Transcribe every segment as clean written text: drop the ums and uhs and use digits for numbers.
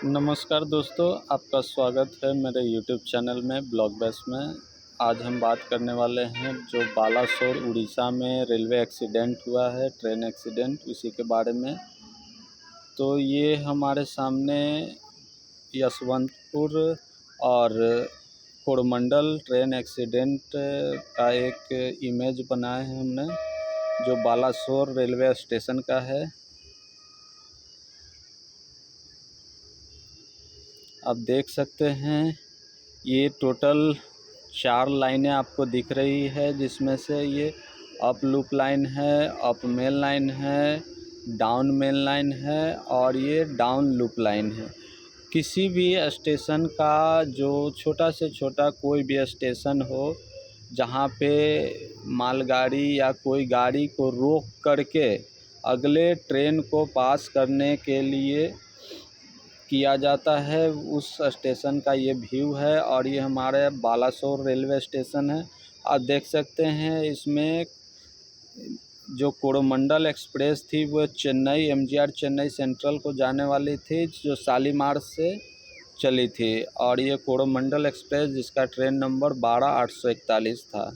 नमस्कार दोस्तों, आपका स्वागत है मेरे यूट्यूब चैनल में ब्लॉगबस में। आज हम बात करने वाले हैं जो बालासोर उड़ीसा में रेलवे एक्सीडेंट हुआ है, ट्रेन एक्सीडेंट, उसी के बारे में। तो ये हमारे सामने यशवंतपुर और कोरमंडल ट्रेन एक्सीडेंट का एक इमेज बनाया है हमने, जो बालासोर रेलवे स्टेशन का है। आप देख सकते हैं ये टोटल 4 लाइनें आपको दिख रही है, जिसमें से ये अप लूप लाइन है, अप मेन लाइन है, डाउन मेन लाइन है और ये डाउन लूप लाइन है। किसी भी स्टेशन का जो छोटा से छोटा कोई भी स्टेशन हो, जहाँ पे मालगाड़ी या कोई गाड़ी को रोक करके अगले ट्रेन को पास करने के लिए किया जाता है, उस स्टेशन का ये व्यू है। और ये हमारे बालासोर रेलवे स्टेशन है। आप देख सकते हैं इसमें जो कोरोमंडल एक्सप्रेस थी वो चेन्नई एमजीआर चेन्नई सेंट्रल को जाने वाली थी, जो शालीमार से चली थी। और ये कोरोमंडल एक्सप्रेस जिसका ट्रेन नंबर 12841 था।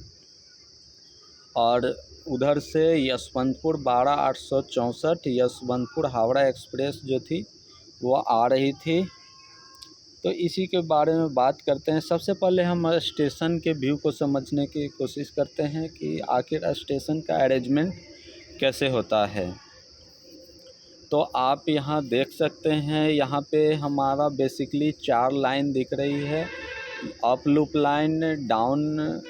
और उधर से यशवंतपुर 12864 यशवंतपुर हावड़ा एक्सप्रेस जो थी वो आ रही थी। तो इसी के बारे में बात करते हैं। सबसे पहले हम स्टेशन के व्यू को समझने की कोशिश करते हैं कि आखिर स्टेशन का अरेंजमेंट कैसे होता है। तो आप यहाँ देख सकते हैं, यहाँ पे हमारा बेसिकली 4 लाइन दिख रही है। Up loop line, down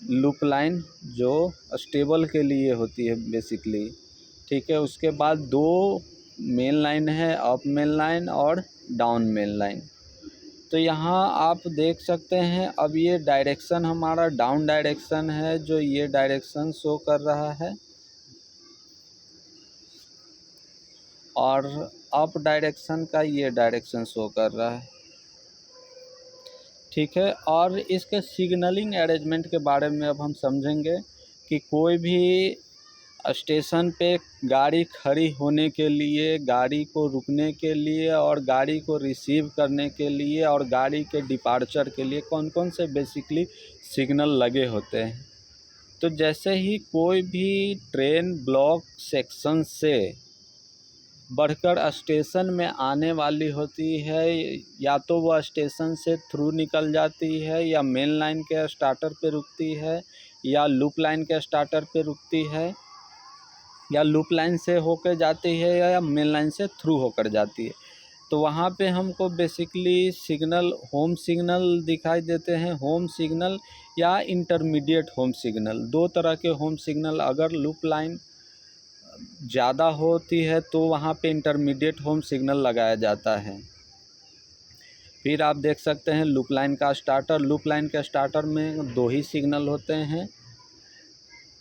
loop line जो स्टेबल के लिए होती है बेसिकली, ठीक है। उसके बाद 2 मेन लाइन है, अप मेन लाइन और डाउन मेन लाइन। तो यहाँ आप देख सकते हैं, अब ये डायरेक्शन हमारा डाउन डायरेक्शन है, जो ये डायरेक्शन शो कर रहा है, और अप डायरेक्शन का ये डायरेक्शन शो कर रहा है, ठीक है। और इसके सिग्नलिंग अरेंजमेंट के बारे में अब हम समझेंगे कि कोई भी स्टेशन पे गाड़ी खड़ी होने के लिए, गाड़ी को रुकने के लिए और गाड़ी को रिसीव करने के लिए और गाड़ी के डिपार्चर के लिए कौन कौन से बेसिकली सिग्नल लगे होते हैं। तो जैसे ही कोई भी ट्रेन ब्लॉक सेक्शन से बढ़कर स्टेशन में आने वाली होती है, या तो वह स्टेशन से थ्रू निकल जाती है, या मेन लाइन के स्टार्टर पे रुकती है, या लूप लाइन के स्टार्टर पे रुकती है, या लूप लाइन से होकर जाती है, या मेन लाइन से थ्रू होकर जाती है। तो वहाँ पे हमको बेसिकली सिग्नल, होम सिग्नल दिखाई देते हैं। होम सिग्नल या इंटरमीडिएट होम सिग्नल, 2 तरह के होम सिग्नल। अगर लूप लाइन ज़्यादा होती है तो वहाँ पे इंटरमीडिएट होम सिग्नल लगाया जाता है। फिर आप देख सकते हैं लूप लाइन का स्टार्टर। लूप लाइन के स्टार्टर में 2 ही सिग्नल होते हैं,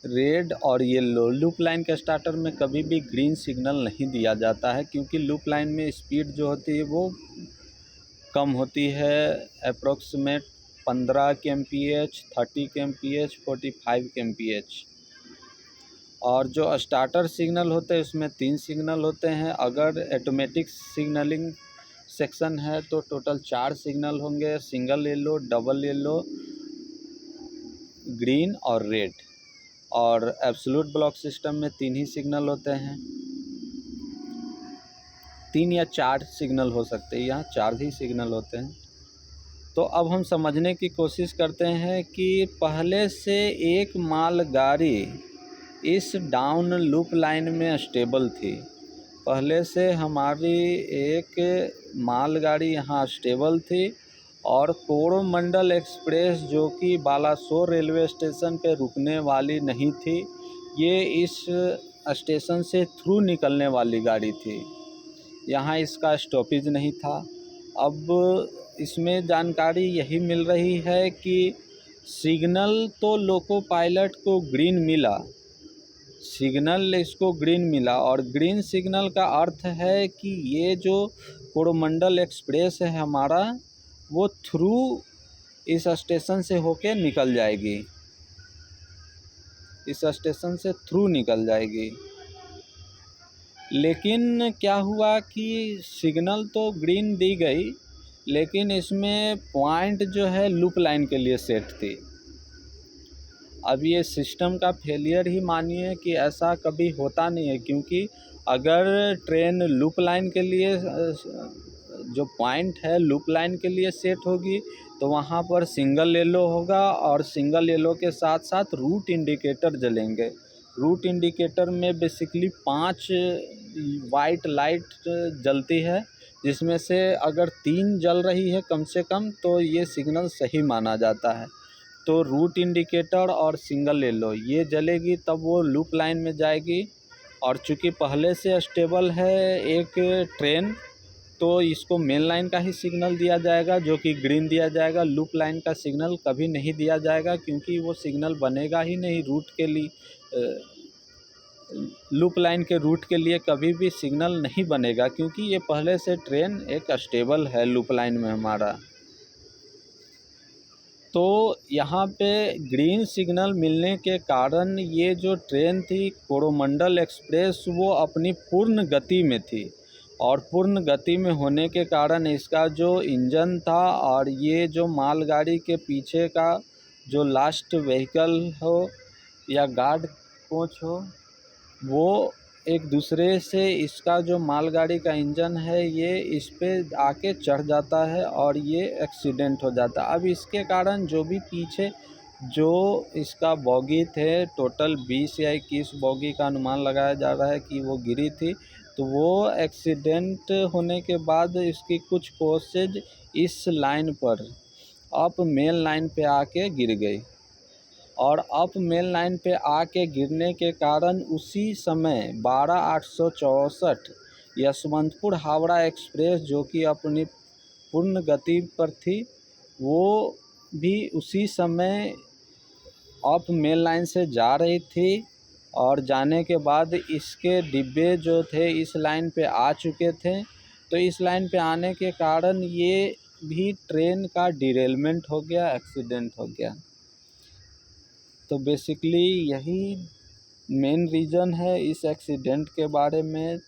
रेड और येलो। लूप लाइन के स्टार्टर में कभी भी ग्रीन सिग्नल नहीं दिया जाता है, क्योंकि लूप लाइन में स्पीड जो होती है वो कम होती है, अप्रोक्सीमेट 15 kmph, 30 kmph, 45 kmph। और जो स्टार्टर सिग्नल होते हैं उसमें 3 सिग्नल होते हैं। अगर ऑटोमेटिक सिग्नलिंग सेक्शन है तो टोटल 4 सिग्नल होंगे, single yellow, double yellow, green और रेड। और एब्सोल्यूट ब्लॉक सिस्टम में 3 ही सिग्नल होते हैं, 3 या 4 सिग्नल हो सकते हैं, यहाँ 4 ही सिग्नल होते हैं। तो अब हम समझने की कोशिश करते हैं कि पहले से एक मालगाड़ी इस डाउन लूप लाइन में स्टेबल थी। पहले से हमारी एक मालगाड़ी यहाँ स्टेबल थी, और कोरोमंडल एक्सप्रेस जो कि बालासोर रेलवे स्टेशन पे रुकने वाली नहीं थी, ये इस स्टेशन से थ्रू निकलने वाली गाड़ी थी। यहाँ इसका स्टॉपेज नहीं था। अब इसमें जानकारी यही मिल रही है कि सिग्नल तो लोको पायलट को ग्रीन मिला, सिग्नल इसको ग्रीन मिला, और ग्रीन सिग्नल का अर्थ है कि ये जो कोरोमंडल एक्सप्रेस है हमारा, वो थ्रू इस स्टेशन से होके निकल जाएगी, इस स्टेशन से थ्रू निकल जाएगी। लेकिन क्या हुआ कि सिग्नल तो ग्रीन दी गई, लेकिन इसमें पॉइंट जो है लूप लाइन के लिए सेट थी। अब ये सिस्टम का फेलियर ही मानिए कि ऐसा कभी होता नहीं है, क्योंकि अगर ट्रेन लूप लाइन के लिए जो पॉइंट है लूप लाइन के लिए सेट होगी तो वहाँ पर सिंगल येलो होगा और सिंगल येलो के साथ साथ रूट इंडिकेटर जलेंगे। रूट इंडिकेटर में बेसिकली 5 वाइट लाइट जलती है, जिसमें से अगर 3 जल रही है कम से कम तो ये सिग्नल सही माना जाता है। तो रूट इंडिकेटर और सिंगल येलो ये जलेगी तब वो लूप लाइन में जाएगी। और चूँकि पहले से स्टेबल है एक ट्रेन, तो इसको मेन लाइन का ही सिग्नल दिया जाएगा जो कि ग्रीन दिया जाएगा। लूप लाइन का सिग्नल कभी नहीं दिया जाएगा, क्योंकि वो सिग्नल बनेगा ही नहीं रूट के लिए। लूप लाइन के रूट के लिए कभी भी सिग्नल नहीं बनेगा, क्योंकि ये पहले से ट्रेन एक स्टेबल है लूप लाइन में हमारा। तो यहाँ पे ग्रीन सिग्नल मिलने के कारण ये जो ट्रेन थी कोरोमंडल एक्सप्रेस वो अपनी पूर्ण गति में थी, और पूर्ण गति में होने के कारण इसका जो इंजन था और ये जो मालगाड़ी के पीछे का जो लास्ट व्हीकल हो या गार्ड कोच हो, वो एक दूसरे से इसका जो मालगाड़ी का इंजन है ये इस पे आके चढ़ जाता है और ये एक्सीडेंट हो जाता है। अब इसके कारण जो भी पीछे जो इसका बॉगी थे, टोटल 20 या 21 बॉगी का अनुमान लगाया जा रहा है कि वो गिरी थी। तो वो एक्सीडेंट होने के बाद इसकी कुछ कोचेज इस लाइन पर अप मेन लाइन पे आके गिर गई, और अप मेन लाइन पे आके गिरने के कारण उसी समय 12/864 यशवंतपुर हावड़ा एक्सप्रेस जो कि अपनी पूर्ण गति पर थी, वो भी उसी समय अप मेन लाइन से जा रही थी। और जाने के बाद इसके डिब्बे जो थे इस लाइन पे आ चुके थे। तो इस लाइन पे आने के कारण ये भी ट्रेन का डिरेलमेंट हो गया, एक्सीडेंट हो गया। तो बेसिकली यही मेन रीज़न है इस एक्सीडेंट के बारे में।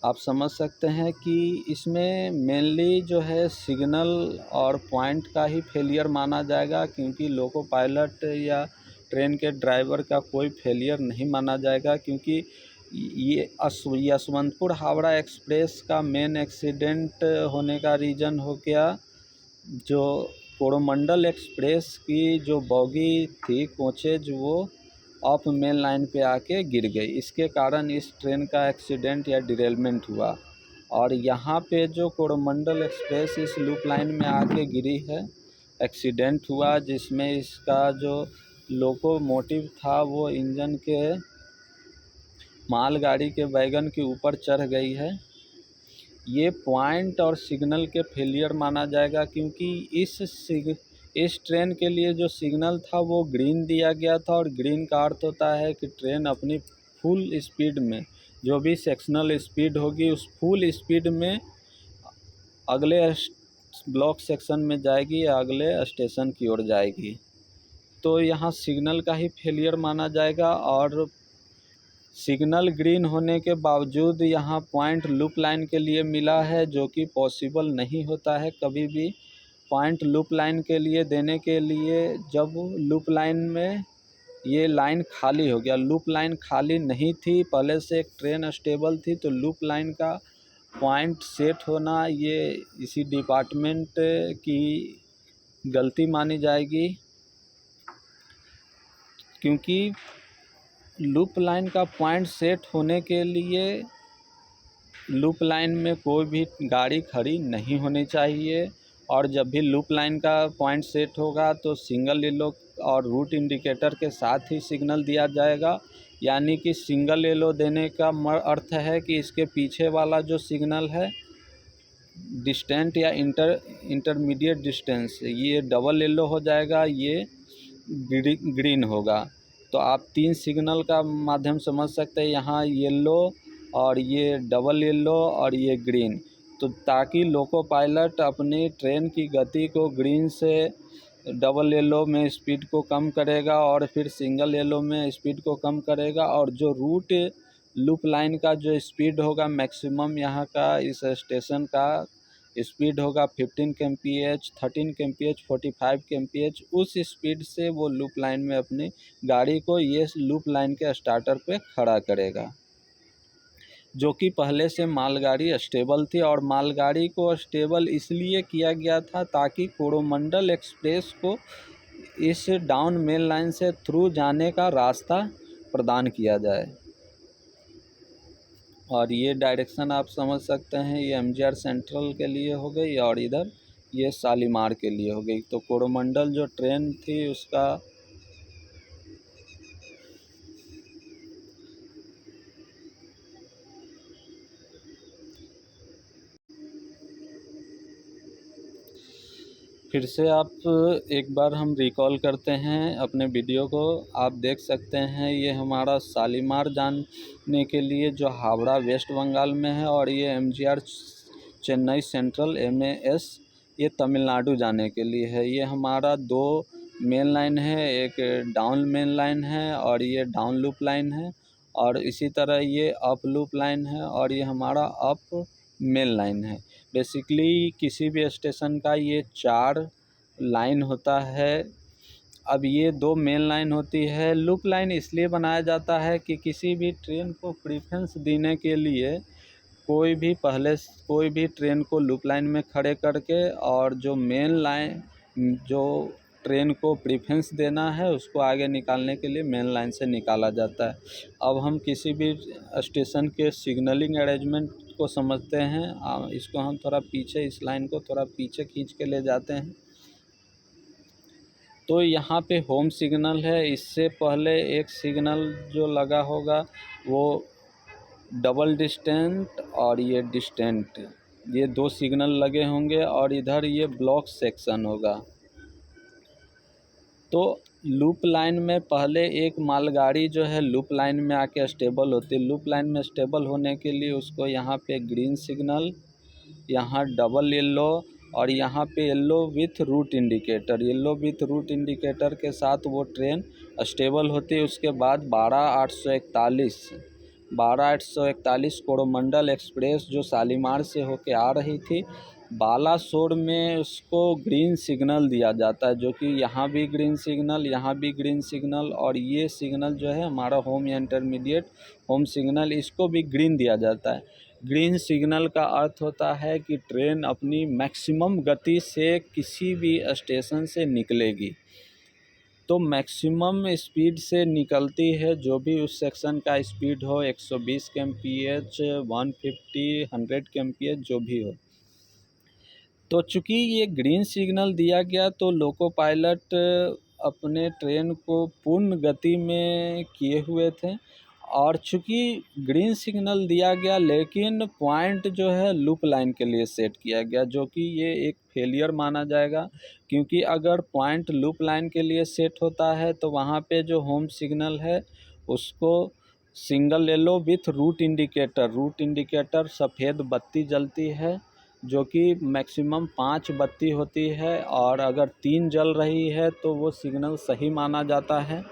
आप समझ सकते हैं कि इसमें मेनली जो है सिग्नल और पॉइंट का ही फेलियर माना जाएगा, क्योंकि लोको पायलट या ट्रेन के ड्राइवर का कोई फेलियर नहीं माना जाएगा, क्योंकि ये यशवंतपुर हावड़ा एक्सप्रेस का मेन एक्सीडेंट होने का रीज़न हो गया जो कोरोमंडल एक्सप्रेस की जो बॉगी थी कोचेज वो अप मेन लाइन पे आके गिर गई। इसके कारण इस ट्रेन का एक्सीडेंट या डिरेलमेंट हुआ। और यहाँ पे जो कोरोमंडल एक्सप्रेस इस लूप लाइन में आके गिरी है, एक्सीडेंट हुआ, जिसमें इसका जो लोकोमोटिव था वो इंजन के मालगाड़ी के वैगन के ऊपर चढ़ गई है। ये पॉइंट और सिग्नल के फेलियर माना जाएगा, क्योंकि इस ट्रेन के लिए जो सिग्नल था वो ग्रीन दिया गया था, और ग्रीन का अर्थ होता है कि ट्रेन अपनी फुल स्पीड में जो भी सेक्शनल स्पीड होगी उस फुल स्पीड में अगले ब्लॉक सेक्शन में जाएगी या अगले स्टेशन की ओर जाएगी। तो यहाँ सिग्नल का ही फेलियर माना जाएगा। और सिग्नल ग्रीन होने के बावजूद यहाँ पॉइंट लूप लाइन के लिए मिला है, जो कि पॉसिबल नहीं होता है कभी भी। पॉइंट लूप लाइन के लिए देने के लिए जब लूप लाइन में ये लाइन खाली हो गया, लूप लाइन खाली नहीं थी, पहले से एक ट्रेन स्टेबल थी, तो लूप लाइन का पॉइंट सेट होना ये इसी डिपार्टमेंट की गलती मानी जाएगी, क्योंकि लूप लाइन का पॉइंट सेट होने के लिए लूप लाइन में कोई भी गाड़ी खड़ी नहीं होनी चाहिए। और जब भी लूप लाइन का पॉइंट सेट होगा तो सिंगल येलो और रूट इंडिकेटर के साथ ही सिग्नल दिया जाएगा। यानी कि सिंगल येलो देने का अर्थ है कि इसके पीछे वाला जो सिग्नल है डिस्टेंट या इंटरमीडिएट डिस्टेंस, ये डबल येलो हो जाएगा, ये ग्रीन होगा। तो आप 3 सिग्नल का माध्यम समझ सकते हैं, यहाँ येलो और ये डबल येलो और ये ग्रीन। तो ताकि लोको पायलट अपनी ट्रेन की गति को ग्रीन से डबल येलो में स्पीड को कम करेगा और फिर सिंगल येलो में स्पीड को कम करेगा, और जो रूट लूप लाइन का जो स्पीड होगा मैक्सिमम यहाँ का इस स्टेशन का स्पीड होगा 15 kmph, 13 kmph, 45 kmph। उस स्पीड से वो लूप लाइन में अपनी गाड़ी को ये लूप लाइन के स्टार्टर पे खड़ा करेगा, जो कि पहले से मालगाड़ी स्टेबल थी। और मालगाड़ी को स्टेबल इसलिए किया गया था ताकि कोरोमंडल एक्सप्रेस को इस डाउन मेन लाइन से थ्रू जाने का रास्ता प्रदान किया जाए। और ये डायरेक्शन आप समझ सकते हैं, ये एमजीआर सेंट्रल के लिए हो गई और इधर ये शालीमार के लिए हो गई। तो कोरोमंडल जो ट्रेन थी उसका फिर से आप एक बार हम रिकॉल करते हैं अपने वीडियो को। आप देख सकते हैं ये हमारा शालीमार जाने के लिए जो हावड़ा वेस्ट बंगाल में है, और ये एमजीआर चेन्नई सेंट्रल एमएएस ये तमिलनाडु जाने के लिए है। ये हमारा दो मेन लाइन है, एक डाउन मेन लाइन है और ये डाउन लूप लाइन है, और इसी तरह ये अप लूप लाइन है और ये हमारा अप मेन लाइन है। बेसिकली किसी भी स्टेशन का ये 4 लाइन होता है। अब ये 2 मेन लाइन होती है। लूप लाइन इसलिए बनाया जाता है कि किसी भी ट्रेन को प्रेफरेंस देने के लिए कोई भी ट्रेन को लूप लाइन में खड़े करके, और जो मेन लाइन जो ट्रेन को प्रेफरेंस देना है उसको आगे निकालने के लिए मेन लाइन से निकाला जाता है। अब हम किसी भी स्टेशन के सिग्नलिंग अरेंजमेंट को समझते हैं। इसको हम थोड़ा पीछे, इस लाइन को थोड़ा पीछे खींच के ले जाते हैं। तो यहाँ पे होम सिग्नल है। इससे पहले एक सिग्नल जो लगा होगा वो डबल डिस्टेंट और ये डिस्टेंट, ये 2 सिग्नल लगे होंगे, और इधर ये ब्लॉक सेक्शन होगा। तो लूप लाइन में पहले एक मालगाड़ी जो है लूप लाइन में आके स्टेबल होती है। लूप लाइन में स्टेबल होने के लिए उसको यहाँ पे ग्रीन सिग्नल, यहाँ डबल येलो, और यहाँ पे yellow with route indicator, yellow with route indicator के साथ वो ट्रेन स्टेबल होती है। उसके बाद 12,841 कोरोमंडल एक्सप्रेस जो शालीमार से होके आ रही थी, बालासोर में उसको ग्रीन सिग्नल दिया जाता है, जो कि यहाँ भी ग्रीन सिग्नल, यहाँ भी ग्रीन सिग्नल, और ये सिग्नल जो है हमारा होम या इंटरमीडिएट होम सिग्नल, इसको भी ग्रीन दिया जाता है। ग्रीन सिग्नल का अर्थ होता है कि ट्रेन अपनी मैक्सिमम गति से किसी भी स्टेशन से निकलेगी। तो मैक्सिमम स्पीड से निकलती है, जो भी उस सेक्शन का स्पीड हो, 120 kmph, 150, 100 kmph जो भी हो। तो चूँकि ये ग्रीन सिग्नल दिया गया तो लोको पायलट अपने ट्रेन को पूर्ण गति में किए हुए थे। और चूँकि ग्रीन सिग्नल दिया गया लेकिन पॉइंट जो है लूप लाइन के लिए सेट किया गया, जो कि ये एक फेलियर माना जाएगा। क्योंकि अगर पॉइंट लूप लाइन के लिए सेट होता है तो वहाँ पे जो होम सिग्नल है उसको single yellow with route indicator सफ़ेद बत्ती जलती है, जो कि मैक्सिमम 5 बत्ती होती है, और अगर 3 जल रही है तो वो सिग्नल सही माना जाता है।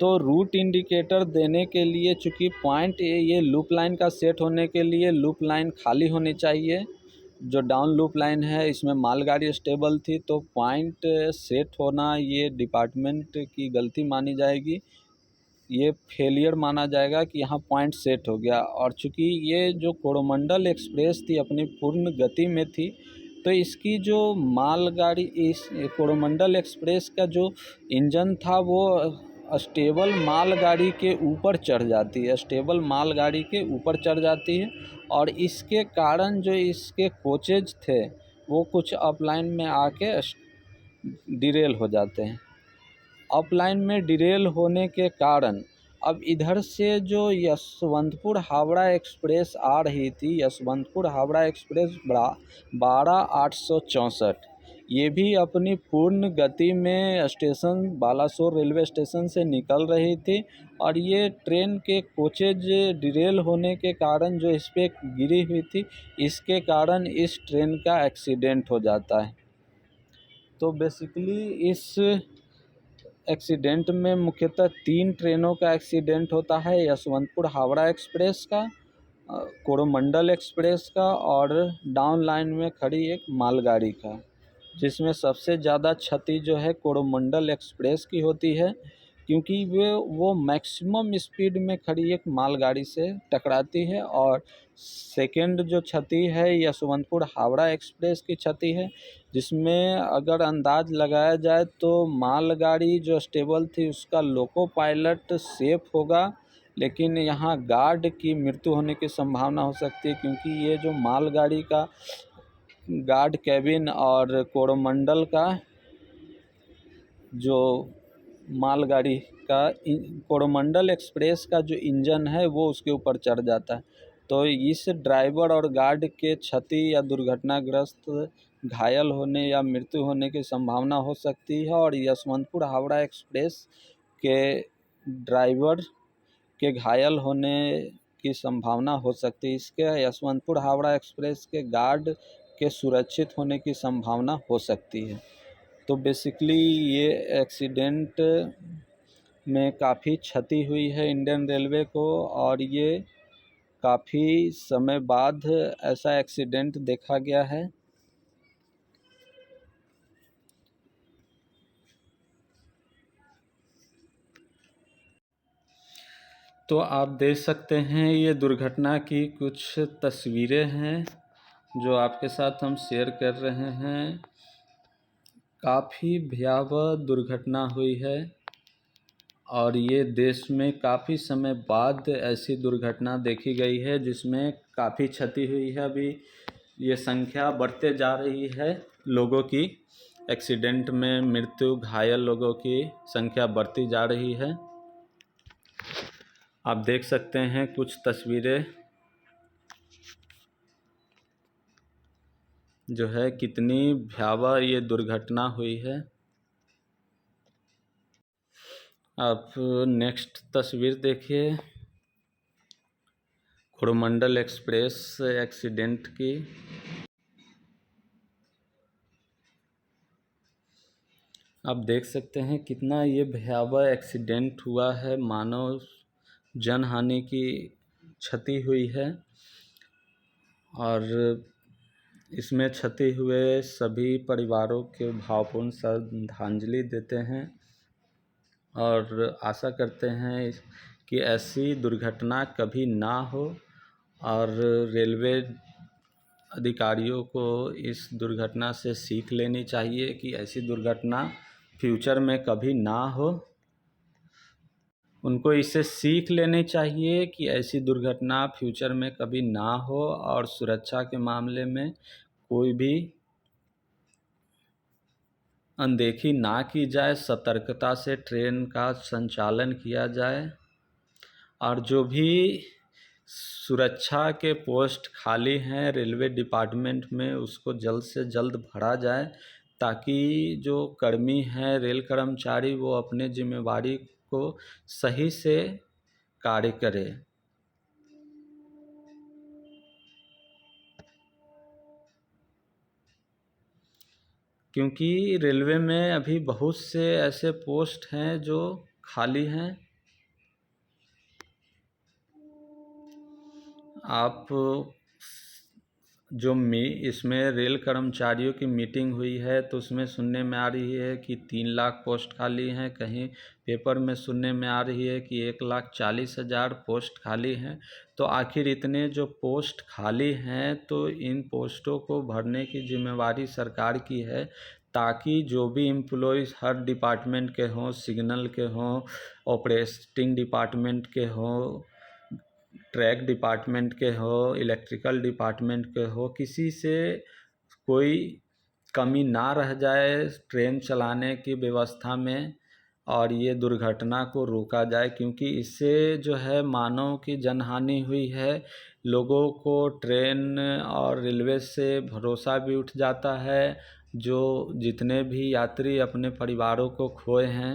तो रूट इंडिकेटर देने के लिए चूँकि पॉइंट ये लूप लाइन का सेट होने के लिए लूप लाइन खाली होनी चाहिए। जो डाउन लूप लाइन है इसमें मालगाड़ी स्टेबल थी, तो पॉइंट सेट होना ये डिपार्टमेंट की गलती मानी जाएगी, ये फेलियर माना जाएगा कि यहाँ पॉइंट सेट हो गया। और चूँकि ये जो कोरोमंडल एक्सप्रेस थी अपनी पूर्ण गति में थी, तो इसकी जो मालगाड़ी, इस कोरोमंडल एक्सप्रेस का जो इंजन था वो स्टेबल मालगाड़ी के ऊपर चढ़ जाती है, और इसके कारण जो इसके कोचेज थे वो कुछ अपलाइन में आके डिरेल हो जाते हैं। अपलाइन में डिरेल होने के कारण अब इधर से जो यशवंतपुर हावड़ा एक्सप्रेस आ रही थी, यशवंतपुर हावड़ा एक्सप्रेस 12,864, ये भी अपनी पूर्ण गति में स्टेशन बालासोर रेलवे स्टेशन से निकल रही थी, और ये ट्रेन के कोचेज डिरेल होने के कारण जो इस पर गिरी हुई थी, इसके कारण इस ट्रेन का एक्सीडेंट हो जाता है। तो बेसिकली इस एक्सीडेंट में मुख्यतः 3 ट्रेनों का एक्सीडेंट होता है, यशवंतपुर हावड़ा एक्सप्रेस का, कोरोमंडल एक्सप्रेस का और डाउन लाइन में खड़ी एक मालगाड़ी का, जिसमें सबसे ज़्यादा क्षति जो है कोरोमंडल एक्सप्रेस की होती है, क्योंकि वो मैक्सिमम स्पीड में खड़ी एक मालगाड़ी से टकराती है। और सेकंड जो क्षति है यशवंतपुर हावड़ा एक्सप्रेस की क्षति है, जिसमें अगर अंदाज लगाया जाए तो मालगाड़ी जो स्टेबल थी उसका लोको पायलट सेफ होगा, लेकिन यहाँ गार्ड की मृत्यु होने की संभावना हो सकती है, क्योंकि ये जो मालगाड़ी का गार्ड कैबिन और कोरोमंडल का जो मालगाड़ी का कोरोमंडल एक्सप्रेस का जो इंजन है वो उसके ऊपर चढ़ जाता है। तो इस ड्राइवर और गार्ड के क्षति या दुर्घटनाग्रस्त घायल होने या मृत्यु होने की संभावना हो सकती है। और यशवंतपुर हावड़ा एक्सप्रेस के ड्राइवर के घायल होने की संभावना हो सकती है। इसके यशवंतपुर हावड़ा एक्सप्रेस के गार्ड के सुरक्षित होने की संभावना हो सकती है। तो बेसिकली ये एक्सीडेंट में काफ़ी क्षति हुई है इंडियन रेलवे को, और ये काफ़ी समय बाद ऐसा एक्सीडेंट देखा गया है। तो आप देख सकते हैं ये दुर्घटना की कुछ तस्वीरें हैं जो आपके साथ हम शेयर कर रहे हैं। काफ़ी भयावह दुर्घटना हुई है और ये देश में काफ़ी समय बाद ऐसी दुर्घटना देखी गई है जिसमें काफ़ी क्षति हुई है। अभी ये संख्या बढ़ते जा रही है लोगों की, एक्सीडेंट में मृत्यु घायल लोगों की संख्या बढ़ती जा रही है। आप देख सकते हैं कुछ तस्वीरें जो है कितनी भयावह ये दुर्घटना हुई है। आप नेक्स्ट तस्वीर देखिए कोरोमंडल एक्सप्रेस एक्सीडेंट की। आप देख सकते हैं कितना ये भयावह एक्सीडेंट हुआ है, मानव जनहानि की क्षति हुई है। और इसमें क्षति हुए सभी परिवारों के भावपूर्ण श्रद्धांजलि देते हैं और आशा करते हैं कि ऐसी दुर्घटना कभी ना हो। और रेलवे अधिकारियों को इस दुर्घटना से सीख लेनी चाहिए कि ऐसी दुर्घटना फ्यूचर में कभी ना हो। उनको इससे सीख लेनी चाहिए कि ऐसी दुर्घटना फ्यूचर में कभी ना हो और सुरक्षा के मामले में कोई भी अनदेखी ना की जाए, सतर्कता से ट्रेन का संचालन किया जाए। और जो भी सुरक्षा के पोस्ट खाली हैं रेलवे डिपार्टमेंट में उसको जल्द से जल्द भरा जाए, ताकि जो कर्मी हैं रेल कर्मचारी वो अपने जिम्मेवारी को सही से कार्य करें। क्योंकि रेलवे में अभी बहुत से ऐसे पोस्ट हैं जो खाली हैं। आप जो इसमें रेल कर्मचारियों की मीटिंग हुई है तो उसमें सुनने में आ रही है कि 3 लाख पोस्ट खाली हैं, कहीं पेपर में सुनने में आ रही है कि 1,40,000 पोस्ट खाली हैं। तो आखिर इतने जो पोस्ट खाली हैं तो इन पोस्टों को भरने की जिम्मेवारी सरकार की है, ताकि जो भी एम्प्लॉयज़ हर डिपार्टमेंट के हों, सिग्नल के हों, ऑपरेटिंग डिपार्टमेंट के हों, ट्रैक डिपार्टमेंट के हो, इलेक्ट्रिकल डिपार्टमेंट के हो, किसी से कोई कमी ना रह जाए ट्रेन चलाने की व्यवस्था में और ये दुर्घटना को रोका जाए। क्योंकि इससे जो है मानव की जनहानि हुई है, लोगों को ट्रेन और रेलवे से भरोसा भी उठ जाता है। जो जितने भी यात्री अपने परिवारों को खोए हैं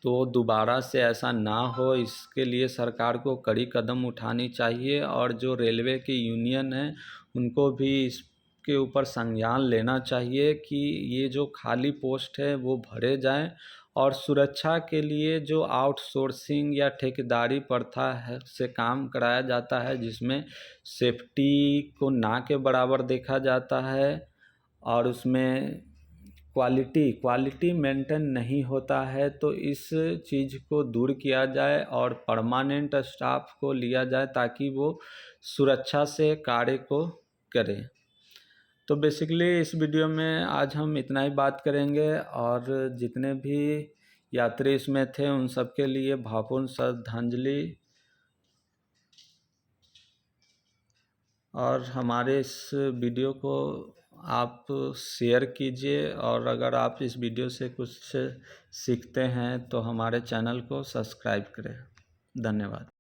तो दोबारा से ऐसा ना हो, इसके लिए सरकार को कड़ी कदम उठानी चाहिए। और जो रेलवे की यूनियन है उनको भी इसके ऊपर संज्ञान लेना चाहिए कि ये जो खाली पोस्ट है वो भरे जाएं और सुरक्षा के लिए जो आउटसोर्सिंग या ठेकेदारी प्रथा है से काम कराया जाता है, जिसमें सेफ्टी को ना के बराबर देखा जाता है और उसमें क्वालिटी मेंटेन नहीं होता है, तो इस चीज़ को दूर किया जाए और परमानेंट स्टाफ को लिया जाए ताकि वो सुरक्षा से कार्य को करें। तो बेसिकली इस वीडियो में आज हम इतना ही बात करेंगे और जितने भी यात्री इसमें थे उन सब के लिए भावपूर्ण श्रद्धांजलि। और हमारे इस वीडियो को आप शेयर कीजिए और अगर आप इस वीडियो से कुछ सीखते हैं तो हमारे चैनल को सब्सक्राइब करें। धन्यवाद।